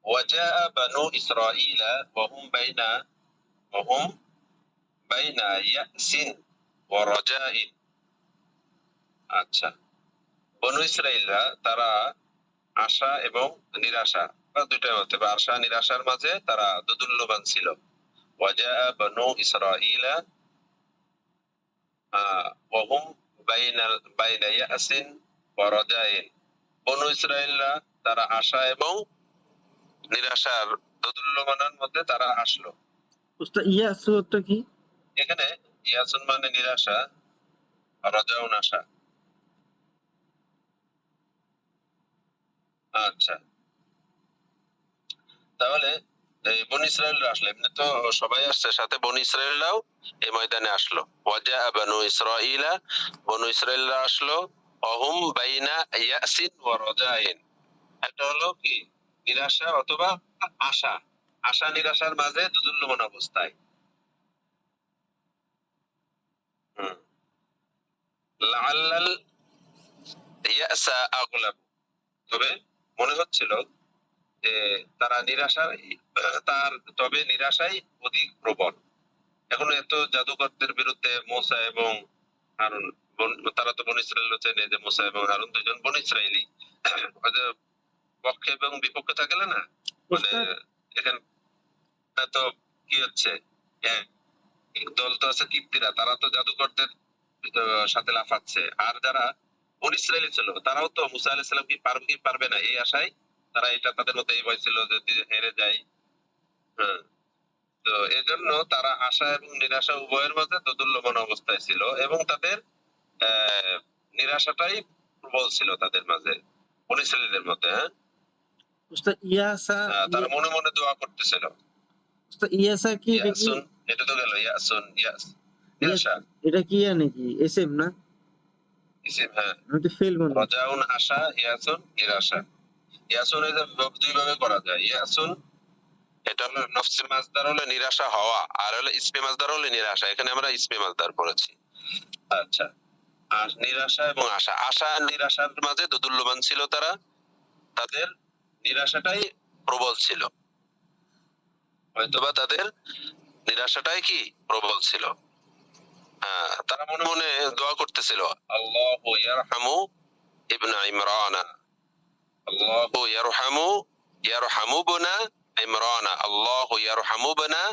وجاء بنو إسرائيل وهم بين يأس ورجاء। আচ্ছা, বনু ইসরাইলরা তারা আশা এবং নিরাশা বা দুইটাই হতে পারে, আশা নিরাশার মাঝে তারা দোদুল্যমান ছিল। وجاء بنو إسرائيل وهم بين يأس ورجاء। বনু ইসরাইলরা তারা আশা এবং নিরাশার দোদুল্যমানের মধ্যে তারা আসলো। উস্তাদ ইয়াসু অর্থ কি? এখানে ইয়াসুন মানে নিরাশা, রাজাউন আশা। আচ্ছা, তাহলে এই বনী ইসরাইলরা আসলো, এমনি তো সবাই আসছে, সাথে বনী ইসরাইলরাও এই ময়দানে আসলো। ওয়াজা বানু ইসরাইলা, বনু ইসরাইলরা আসলো, অহুম বাইনা ইয়াসিন ওয়া রাজাইন। এটা হলো কি নিরাশা অথবা আশা, আশা নিরাশার মাঝে দুদুল্যমান অবস্থায়। লাআল্লাল ইয়াসা আগলাব, তবে মনে হচ্ছিল যে তারা নিরাশাই অধিক প্রবল। এখন এত জাদুকরদের বিরুদ্ধে মুসা এবং হারুন, তারা তো বনী ইসরাইল চেনে যে মুসা এবং হারুন দুজন বনী ইসরাইলি, পক্ষে এবং বিপক্ষে থাকলে না, মানে এখানে তো কি হচ্ছে, এক দল তো আছে কিপ্তিরা, তারা তো জাদুকরদের সাথে লাফাচ্ছে, আর যারা বনী ইসরাইলি ছিল তারাও তো মুসা আলাইহিস সালাম কি পারবে কি পারবে না এই আশায় তারা, এটা তাদের মধ্যে এই ভয় ছিল যদি হেরে যায়। তো এজন্য তারা আশা এবং নিরাশা উভয়ের মাঝে দোদুল্যমান অবস্থায় ছিল, এবং তাদের নিরাশাটাই প্রবল ছিল তাদের মাঝে, বনী ইসরাইলদের মধ্যে। উস্তাদ ইয়াসা, তারা মনে মনে দোয়া করতেছিল। উস্তাদ ইয়াসা কি? ইয়াসুন, এটা তো গেল ইয়াসুন, ইয়াস নিরাশা। এটা কি নাকি এসএম না? ইসিম, হ্যাঁ। আমি তো ফেল মনে। রাজাউন আশা, ইয়াসুন নিরাশা। ইয়াসুন এটা দুই ভাবে করা যায়। ইয়াসুন এটা হলো নফসে মাজদার হলো নিরাশা হওয়া, আর হলো ইসমে মাজদার হলো নিরাশা। এখানে আমরা ইসমে মাজদার পড়েছি। আচ্ছা, আর নিরাশা এবং আশা, আশা নিরাশার মাঝে দোদুল্যমান ছিল তারা, তাদের নিরাশাটাই প্রবল ছিল, হয়তোবা তাদের নিরাশাটাই কি প্রবল ছিল। তারা মনে মনে দোয়া করতেছিল, আল্লাহু ইয়ারহামু ইবনা ইমরান, আল্লাহু ইয়ারহামু বনা ইমরান, আল্লাহু ইয়ারহামু বনা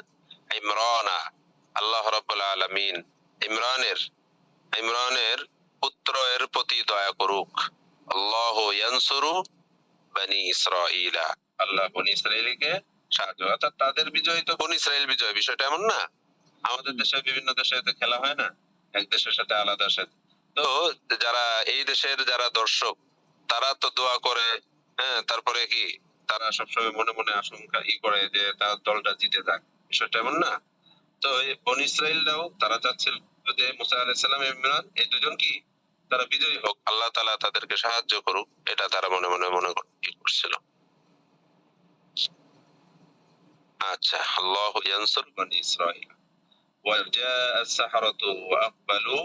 ইমরান, আল্লাহ রাব্বুল আলামিন ইমরানের পুত্রের প্রতি দয়া করুক। আল্লাহু ইয়ানসুরু বনি ইসরাঈলা, আল্লাহ বনি ইসরাইলকে সাহায্য, অর্থাৎ তাদের বিজয় তো বনি ইসরাইল বিজয়, বিষয়টা এমন না আমাদের দেশে বিভিন্ন দেশে খেলা হয় না, এক দেশের সাথে আলাদা দেশের। তো যারা এই দেশের যারা দর্শক তারা তো দোয়া করে, তারপরে কি তারা সবসময় মনে মনে আশঙ্কা করে যে তার দলটা জিতে যাক, বিষয়টা এমন না। তো এই বনী ইসরাইলরাও তারা চাচ্ছিল যে মুসা আলাইহিস সালাম ইমরান এই দুজন কি তারা বিজয়ী হোক, আল্লাহ তাআলা তাদেরকে সাহায্য করুক, এটা তারা মনে মনে করছিল। আচ্ছা, আল্লাহু ইয়ানসুর বনি ইসরাঈল। وجاء السحرة وأقبلوا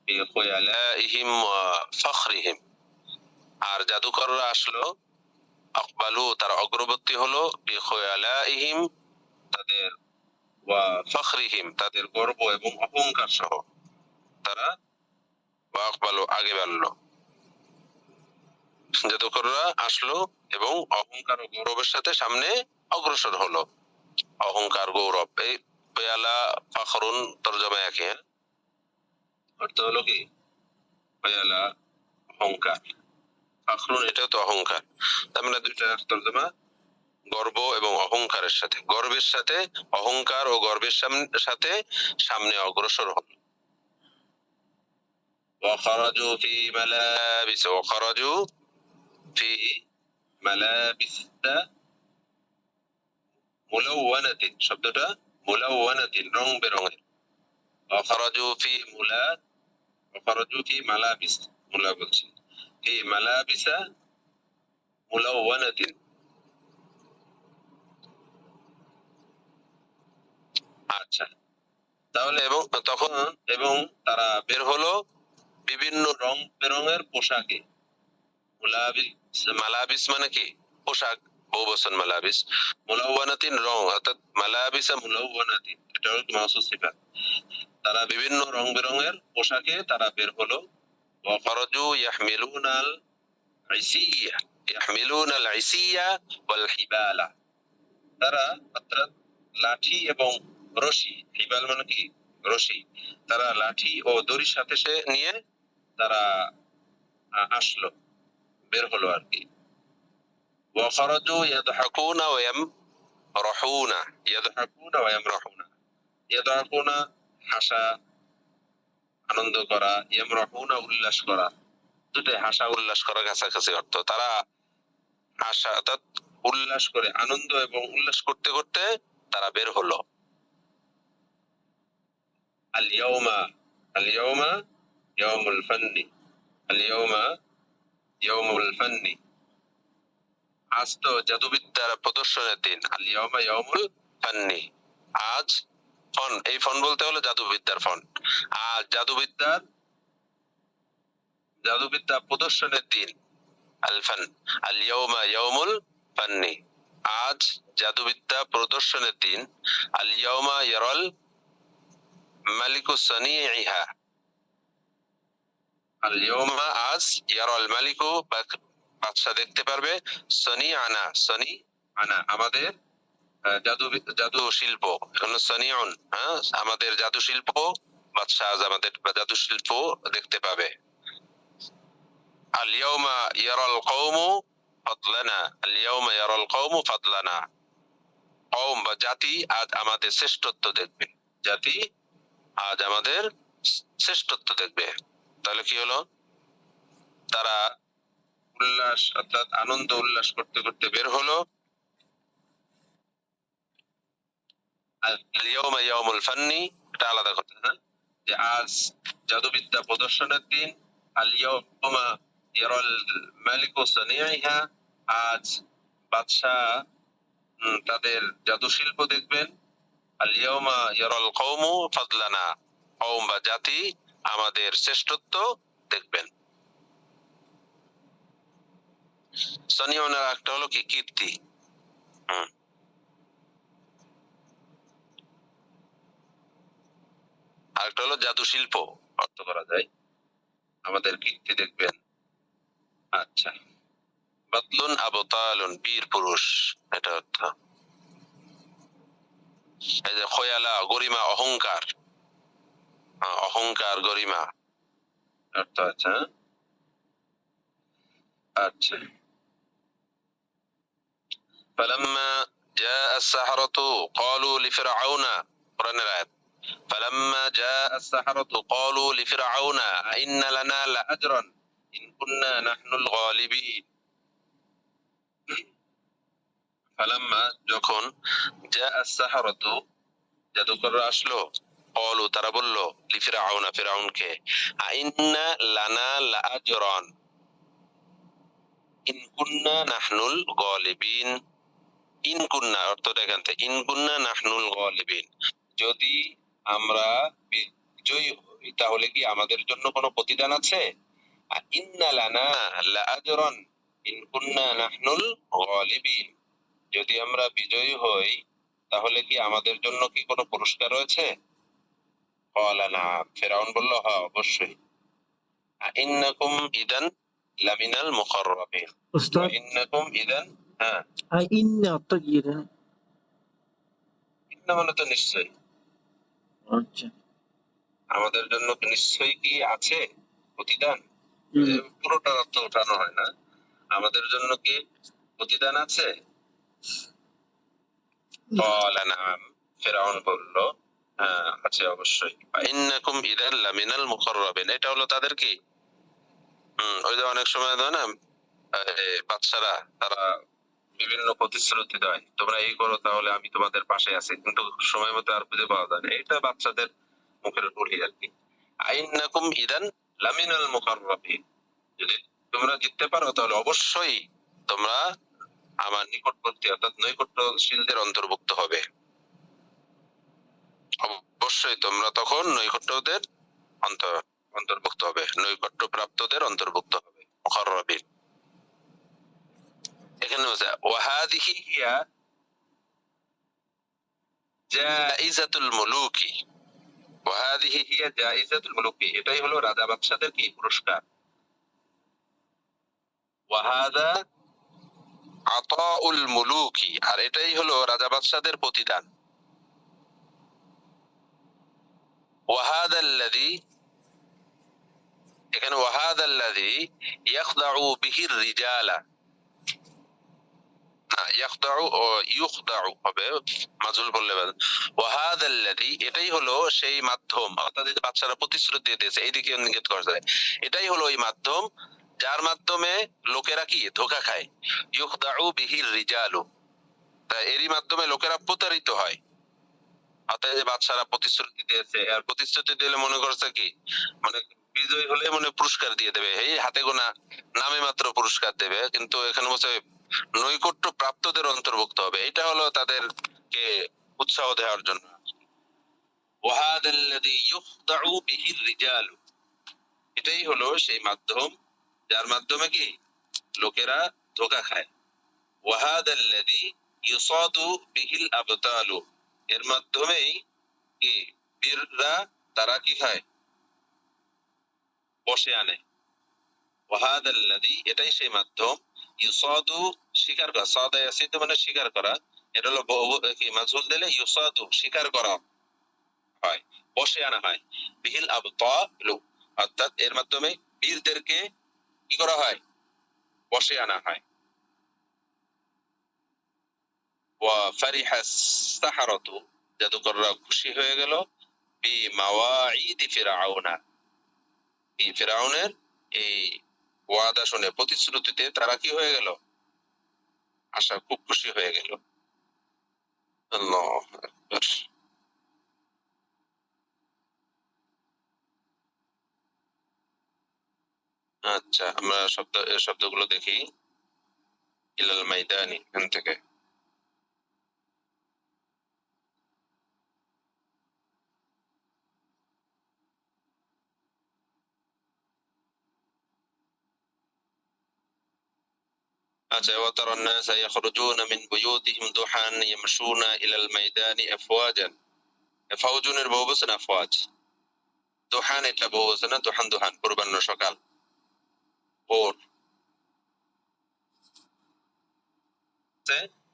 بخيلائهم وفخرهم, আর জাদুকররা আসলো, আকবালু তারা অগ্রবর্তী হলো, বিখয়ালাইহিম তাদের, ওয়া ফখরিহিম তাদের গর্ব এবং অহংকার সহ, তারা ওয়া আকবালু আগে বাড়লো, জাদুকররা আসলো এবং অহংকার ও গৌরবের সাথে সামনে অগ্রসর হলো। অহংকার গৌরব, এই পেয়ালা ফখরুন তরজমা একই, অর্থ হলো কি পেয়ালা অহংকার, ফখরুন এটাও তো অহংকার, তার মানে দুইটা তরজমা গর্ব এবং অহংকারের সাথে, গর্বের সাথে অহংকার ও গর্বের সাথে সামনে অগ্রসর হল। وخرجوا في ملابس মুলাওয়ানাতিন, শব্দটা মুলাওয়ানাতিন রং বেরঙের, وخرجوا في মালাবিস, মুলা বলছি, في ملابس মুলাওয়ানাতিন। আচ্ছা, তাহলে এবং তারা বের হলো বিভিন্ন রং বেরঙের পোশাকে। মালাবিস মানে কি পোশাক, বহুবচন মালাবিস। মুলাওয়ানাতিন রং, অর্থাৎ মালাবিসা মুলাওয়ানাতিন, এটা হলো মাউসুফ সিফাত। তারা বিভিন্ন রং বেরঙের পোশাকে তারা বের হলো। ওয়া খারাজু ইয়াহমিলুনাল ইসিয়া, ইয়াহমিলুনাল ইসিয়া ওয়াল হিবালা, তারা অর্থাৎ লাঠি এবং রশি, হিবাল মানে কি রশি, তারা লাঠি ও দড়ির সাথে সে নিয়ে তারা আসলো, বের হলো আর কি। ওয়া খারাজু ইয়াদহাকুনা ওয়া ইয়ামরাহুনা, ইয়াদহাকুনা ওয়া ইয়ামরাহুনা, ইয়াদহাকুনা হাসা আনন্দ করা, ইয়ামরাহুনা উল্লাস করা, দুটোই হাসা উল্লাস করা কাছাকাছি অর্থ। তারা হাসা অর্থাৎ উল্লাস করে, আনন্দ এবং উল্লাস করতে করতে তারা বের হলো। আল ইয়াউমা, আল ইয়াউমা ইয়াউমুল ফান্নি, আল ইয়াউমা ইয়াউমুল ফান্নি, আজ তো জাদুবিদ্যার প্রদর্শনের দিন। আল ইয়াউমা ইয়াউমুল ফান্নি, আজ ফন, এই ফন বলতে হলো জাদুবিদ্যার ফন। আজ জাদুবিদ্যা প্রদর্শনের দিন। আল ফান, আল ইয়াউমা ইয়াউমুল ফান্নি, আজ জাদুবিদ্যা প্রদর্শনের দিন। আল ইয়াউমা ইয়ারাল মালিকু সানিইহা, আল ইয়াউমা আজ, ইয়ারাল মালিকু বাদশা দেখতে পারবে, সানিআনা, সানিআনা আমাদের জাদু শিল্প, এখানে সানিউন, হ্যাঁ আমাদের জাদু শিল্প, বাদশা আজ আমাদের জাদু শিল্প দেখতে পাবে। আল ইয়াউমা ইয়ারাল কওমু ফাদলানা, আল ইয়াউমা ইয়ারাল কওমু ফাদলানা, কওম বা জাতি আজ আমাদের শ্রেষ্ঠত্ব দেখবে, জাতি আজ আমাদের শ্রেষ্ঠত্ব দেখবে। তাহলে কি হলো, তারা উল্লাস অর্থাৎ আনন্দ উল্লাস করতে করতে বের হলো। আল ইয়াউমা ইয়াউমুল ফান্নি, এটা আলাদা কথা, হ্যাঁ, যে আজ জাদুবিদ্যা প্রদর্শনের দিন। আল ইয়াউমা ইয়ারাল মালিকু সানিইহা, আজ বাদশা তাদের জাদু শিল্প দেখবেন। আল ইয়াউমা ইয়ারাল কওমু ফাদলানা, কওম বা জাতি আমাদের শ্রেষ্ঠত্ব দেখবেন। সানিউনের একটা হলো কি কীর্তি, আর একটা হলো জাদু শিল্প অর্থ করা যায়, আমাদের কীর্তি দেখবেন। আচ্ছা, বাতলুন আবতালুন, বীর পুরুষ, এটা অর্থ। এই যে খয়ালা, গরিমা, অহংকার, অহংকার গরিমা অর্থ। আচ্ছা আচ্ছা, فلما جاء السحرة قالوا لفرعون، قرآن الآيات، فلما جاء السحرة قالوا لفرعون أئن لنا لأجرا إن كنا نحن الغالبين। ফালাম্মা যখন, জাআ আস-সাহারাতু জাদুকররা আসলো, ক্বালু তারা বলল, লিফিরআউনা ফিরআউনকে, আইন্না লানা লাআজরান ইন কুন্না নাহনুল গালিবিন। ইন কুন্না অর্থটা এখান থেকে, ইন কুন্না নাহনুল গালিবিন, যদি আমরা বিজয়ী হই তাহলে কি আমাদের জন্য কোনো প্রতিদান আছে? ইন্না লানা লাআজরান ইন কুন্না নাহনুল গালিবিন, যদি আমরা বিজয়ী হই তাহলে কি আমাদের জন্য কি কোনো পুরস্কার রয়েছে? ক্বালা নাআম, ফিরআউন বলল হ্যাঁ অবশ্যই। ইন্নাকুম ইদান লামিনাল মুকাররাবিন, উস্তাদ ইন্নাকুম ইদান, হ্যাঁ ইন্না অর্থ কি এটা? ইন্না মানে তো নিশ্চয়ই, আচ্ছা, আমাদের জন্য নিশ্চয়ই কি আছে প্রতিদান, হুম, পুরোটা অর্থ ওঠানো হয় না, আমাদের জন্য কি প্রতিদান আছে? ক্বালা নাআম, ফিরআউন বলল হ্যাঁ আছে অবশ্যই। ইন্নাকুম ইদান লামিনাল মুকাররাবিন, এটা হলো তাদের কি, ওই যে অনেক সময় দেয় না বাচ্চারা, তারা বিভিন্ন প্রতিশ্রুতি দেয়, তোমরা এই করো তাহলে আমি তোমাদের পাশে আছি, কিন্তু সময় মতো আর খুঁজে পাওয়া যায় না, এটা বাচ্চাদের মুখের ঢুলি আর কি। আইন্নাকুম ইদান লামিনাল মুকাররাবিন, যদি তোমরা জিততে পারো তাহলে অবশ্যই তোমরা আমার নিকটবর্তী অর্থাৎ নৈকট্যশীলদের অন্তর্ভুক্ত হবে, অবশ্যই তোমরা তখন নৈকট্যদের অন্তর্ভুক্ত হবে, নৈকট্য প্রাপ্তদের অন্তর্ভুক্ত হবে, মুকাররাবিন। এখানে বলছে ওয়াহাদিহি হিয়া জাইজাতুল মুলুকি, ওয়াহাদিহি হিয়া জাইজাতুল মুলুকি, এটাই হলো রাজা বাদশাদের কি পুরস্কার। ওয়াহাদা আতাউল মুলুকি, আর এটাই হলো রাজা বাদশাদের প্রতিদান। ওয়াহাদাল্লাযী, এখানে ওয়াহাদাল্লাযী ইয়াখদাউ বিহির রিজালা, না ইয়াখদাউ ও ইউখদাউ হবে, মাজহুল বললে বাদ। ওয়াহাদাল্লাযী, এটাই হলো সেই মাধ্যম, অর্থাৎ এই যে বাদশারা প্রতিশ্রুতি দিয়েছে এইদিকে ইঙ্গিত করছে, এটাই হলো ওই মাধ্যম যার মাধ্যমে লোকেরা কি ধোঁকা খায়। ইউখদাউ বিহির রিজালু, তাই এরই মাধ্যমে লোকেরা প্রতারিত হয়। অর্থাৎ যে বাদশারা প্রতিশ্রুতি দিয়েছে, আর প্রতিশ্রুতি দিলে মনে করছে কি, মানে বিজয় হলে মনে পুরস্কার দিয়ে দেবে, এই হাতে গোনা নামে মাত্র পুরস্কার দেবে, কিন্তু এখানে বলছে নৈকট্য প্রাপ্তদের অন্তর্ভুক্ত হবে। এটা হলো তাদেরকে উৎসাহ দেওয়ার জন্য। ওয়াহাদাল্লাযী ইউখদাউ বিহির রিজাল, এটাই হলো সেই মাধ্যম যার মাধ্যমে কি লোকেরা ধোঁকা খায়। ওয়াহাদাল্লাযী ইউসাদু বিহিল আবতালু, এর মাধ্যমেই কি বীররা তারা কি খায় বসে আনে। ওয়াহাদাল্লাযী, এটাই সেই মাধ্যম, ইউসাদু স্বীকার করা, সাদা ইয়াসিদ মানে স্বীকার করা, এটা হলো কি মাজহুল দিলে ইউসাদু স্বীকার করা হয়, বসে আনা হয়। বিহিল আবতালু, অর্থাৎ এর মাধ্যমে বীরদেরকে কি করা হয় বসে আনা হয়। ওয়া ফারিহাস সাহারাতু, জাদুকররা খুশি হয়ে গেল বিমাওয়াঈদি ফিরআউনা, এই ফিরআউনের এই ওয়াদা শুনে, প্রতিশ্রুতিতে তারা কি হয়ে গেল আশা, খুব খুশি হয়ে গেল। আল্লাহু আকবার। আচ্ছা আমরা শব্দগুলো দেখি। ইলাল মাইদানি, এখান থেকে আচ্ছা। ওয়াতারান নাসা ইয়াখরুজুনা মিন বুয়ুতিহিম দুহান ইয়ামশুনা ইলাল মাইদানি আফওয়াজান, ফাওজুনের বহুবচন আফওয়াজ, দুহান এটা বহুবচন, দুহান দুহান পূর্বাহ্ন সকাল ভোর।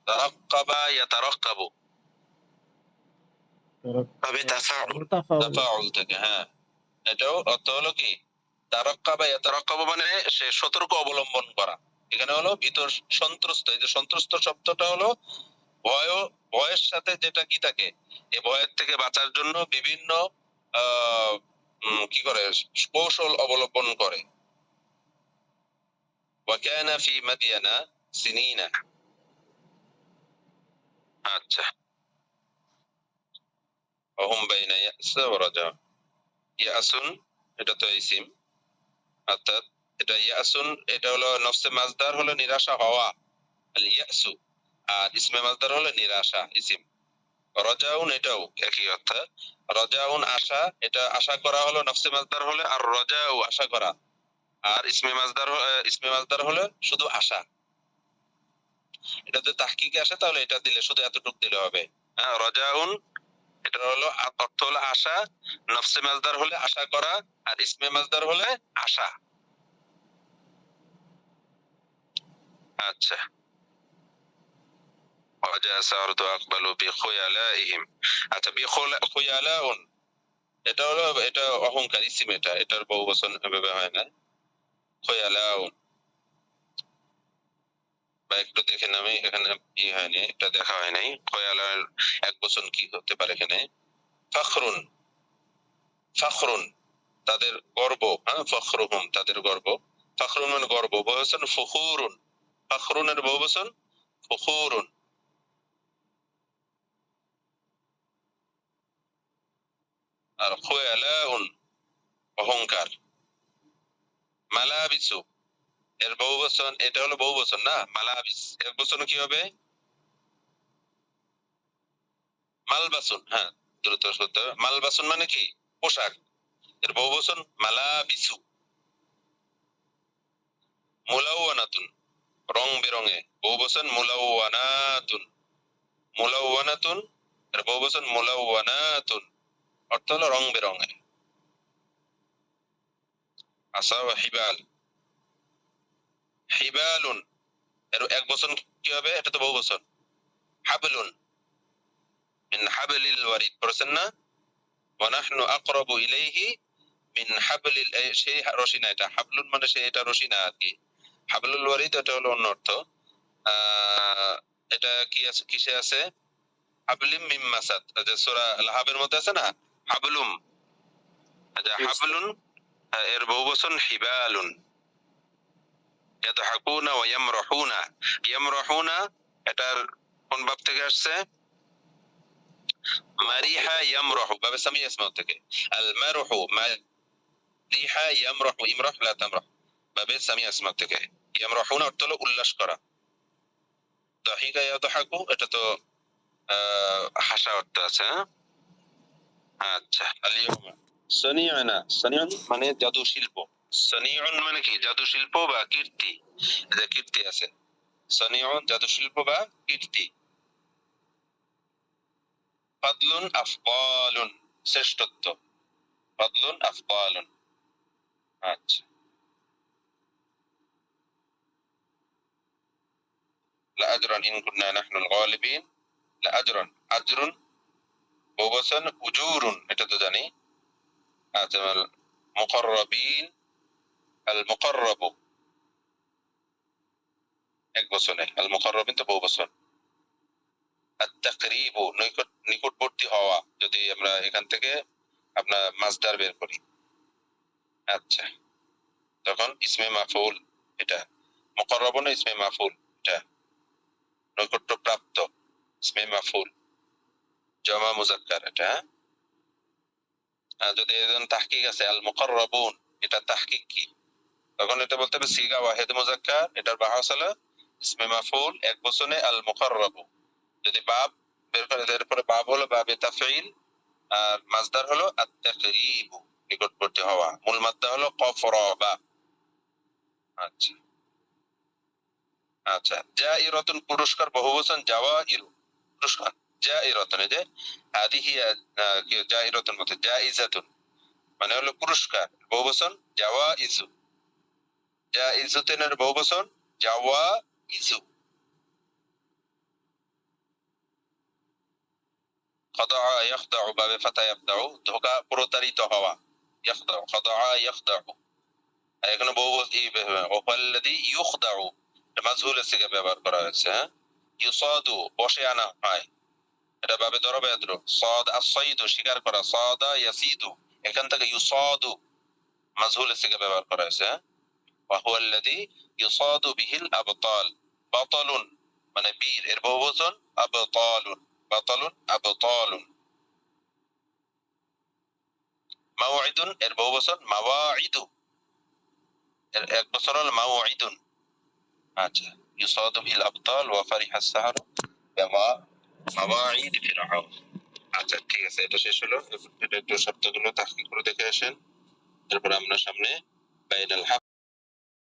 তারাক্কাবা ইয়াতারাক্কাবু তবে তাফাউল থেকে, হ্যাঁ এটাও অর্থ হলো কি তারাক্কাবা ইয়াতারাক্কাবু মানে সে সতর্ক অবলম্বন করা। এখানে হলো ভিতর সন্ত্রস্ত, এই যে সন্ত্রস্ত শব্দটা হলো ভয়, ভয়ের সাথে যেটা কি থাকে, এই ভয়ের থেকে বাঁচার জন্য বিভিন্ন কি করে কৌশল অবলম্বন করে। ওয়াকানা ফি মাদিয়ানা সিনিনা, আচ্ছা। ওহুম বাইনা ইয়াসা ওয়া রাজা, ইয়াসুন এটা তো ইসিম, অর্থাৎ এটা ইয়াসুন এটা হলো নফসে মাজদার হলো নিরাশা হওয়া আল ইয়াসু, আর ইসমে মাজদার হলো নিরাশা ইসিম। রাজাউন এটাও একই অর্থ, রাজাউন আশা, এটা আশা করা হলো নফসে মাজদার হলে, আর রাজাউ আশা করা, আর ইসমে মাজদার হলে শুধু আশা। এটা যদি তাহকিকে আসে তাহলে এটা দিলে শুধু এতটুকু দিলে হবে। হ্যাঁ রাজাউন এটা হলো অর্থ হলো আশা, নফসে মাজদার হলে আশা করা, আর ইসমে মাজদার হলে আশা। আচ্ছা। ওয়াজা সারতু আকবালু বিখুয়ালাইহিম, আচ্ছা বিখুয়ালাউন এটা হলো, এটা অহংকার ইসিম, এটা এটার বহুবচন এভাবে হয় না। খুয়ালাউন বা একটু দেখেন, আমি এখানে ই হয়নি, এটা দেখা হয় নাই। খুয়ালার এক বচন কি হতে পারে এখানে, ফখরুন, ফখরুন তাদের গর্ব, হ্যাঁ ফখরুহুম তাদের গর্ব, ফখরুন মানে গর্ব, বহুবচন ফখুরুন, ফখরুনের বহুবচন ফখুরুন। আর খুয়ালাউন অহংকার। মালাবিসু এর বহুবচন, এটা হলো বহুবচন না, মালাবিস এক বচন কি হবে মালবাসুন, হ্যাঁ দ্রুত শব্দ, মালবাসুন মানে কি পোশাক, এর বহুবচন মালাবিসু। মুলাওয়ানাতুন রং বেরঙে, বহুবচন মুলাওয়ানাতুন, মুলাওয়ানাতুন এর বহুবচন মুলাওয়ানাতুন, অর্থ হলো রং বেরঙের। আসা ওয়া হিবাল, হিবালুন এর এক বচন কি হবে? এটা তো বহুবচন। হাবলুন মিন হাবলিল ওয়ারিদ, পড়ছেন না? ওয়া নাহনু আকরাবু ইলাইহি মিন হাবলিল, সেই রশি না এটা, হাবলুন মানে সেই এটা রশি না আর কি। হাবলুল ওয়ারিদ এটা হলো অন্য অর্থ। এটা কি আছে, কিসে আছে? হাবলিম মিম মাসাদ, যে সূরা লাহাবের মধ্যে আছে না, হাবলুম, যে হাবলুন এর বহুবচন হিবালুন। ইয়াদহাকুনা ওয়া ইয়ামরাহুনা, ইয়ামরাহুনা এটার কোন বাব থেকে আসছে? মারিহা ইয়ামরাহু, বাবে সামিয়া ইসমা থেকে। আল মারহু মারিহা ইয়ামরাহু, ইমরাহ লা তামরাহ, বাবে সামিয়া ইসমা থেকে। ইয়ামরাহুনা অর্থ হলো উল্লাস করা। দাহিকা ইয়াদহাকু এটা তো হাসা অর্থ আছে। আচ্ছা, আলিয়াউমা সানিআনা, সানিআন মানে জাদু শিল্প, সানিউন মানে কি? জাদু শিল্প বা কীর্তি, যে কীর্তি আছে। সানিউন জাদু শিল্প বা কীর্তি। ফাদলুন আফদালুন শ্রেষ্ঠত্ব, ফাদলুন আফদালুন। আচ্ছা, লাআজরান ইন কুন্না নাহনুল গালিবিন, লাআজরান, আজরুন বহুবচন উজুরুন এটা তো জানি। আচ্ছা, মুকাররাবিন, আল মুকাররাবু এক বচনে, আল মুকাররাবিন তো বহুবচন। আত-তাকরিবু নিকটবর্তী হওয়া, যদি আমরা এখান থেকে আপনার মাসদার বের করি। আচ্ছা, তখন ইসমে মাফউল, এটা মুকাররাবুন ইসমে মাফউল, এটা নৈকট্য প্রাপ্ত ইসমে মাফউল, জামা মুযাক্কার এটা। যদি এজন তাহকিক আছে আল মুকাররাবুন, এটা তাহকিক কি? তখন এটা বলতে হবে সিগা ওয়াহিদ মুযাক্কার, এটার বাহাস হলো ইসমে মাফউল এক বচনে আল মুকাররাবু। যদি বাব বের করে, এরপরে বাব হলো বাবে তাফঈল, আর মাসদার হলো আত-তাকরিবু নিকটবর্তী হওয়া, মূল মাদ্দা হলো কফ র বা। আচ্ছা, আচ্ছা, জাইরাতুন পুরস্কার বহুবচন জাওয়াইরু, পুরস্কার। জাইরাতুন এই যে হাদিহি কি জাইরাতুন মতে জাইজাতুন মানে হলো পুরস্কার, বহুবচন জাওয়াইজু। জাইজাতুনের বহুবচন জাওয়াইজু। খাদা ইয়াখদাউ বাবে ফাতা ইয়াবদাউ, ধোঁকা প্রতারিত হওয়া, ইয়াখদাউ খাদা ইয়াখদাউ। এখানে বহুবচন ওয়াল্লাযী ইউখদাউ মাজহুলের সিগা ব্যবহার করা হয়েছে। ইউসাদু বসে আনা হয়, এটা বাবে দরবে আদ্র। সাদ আস-সাইদু শিকার করা, সাদা ইয়াসিদু এখান থেকে ইউসাদু মাজহুলের সিগা ব্যবহার করা হয়েছে। ওয়া হুয়াল্লাযী ইউসাদু বিহিল আবতাল, বাতালুন মানে বীর, এর বহুবচন আবতালুন, বাতালুন আবতালুন। মাওঈদুন এর বহুবচন মাওয়াঈদু, এর এক বচন হলো মাওঈদুন। আচ্ছা, ইউসাদু বিল আবতাল ওয়া ফারিহা আস-সাহার বিমা মাওয়াঈদ ফিরআউন। আচ্ছা, ঠিক আছে, এটা শেষ হলো। এটা একটু শব্দগুলো তাহকিক করে দেখে আসেন, তারপর আমরা সামনে বাইনাল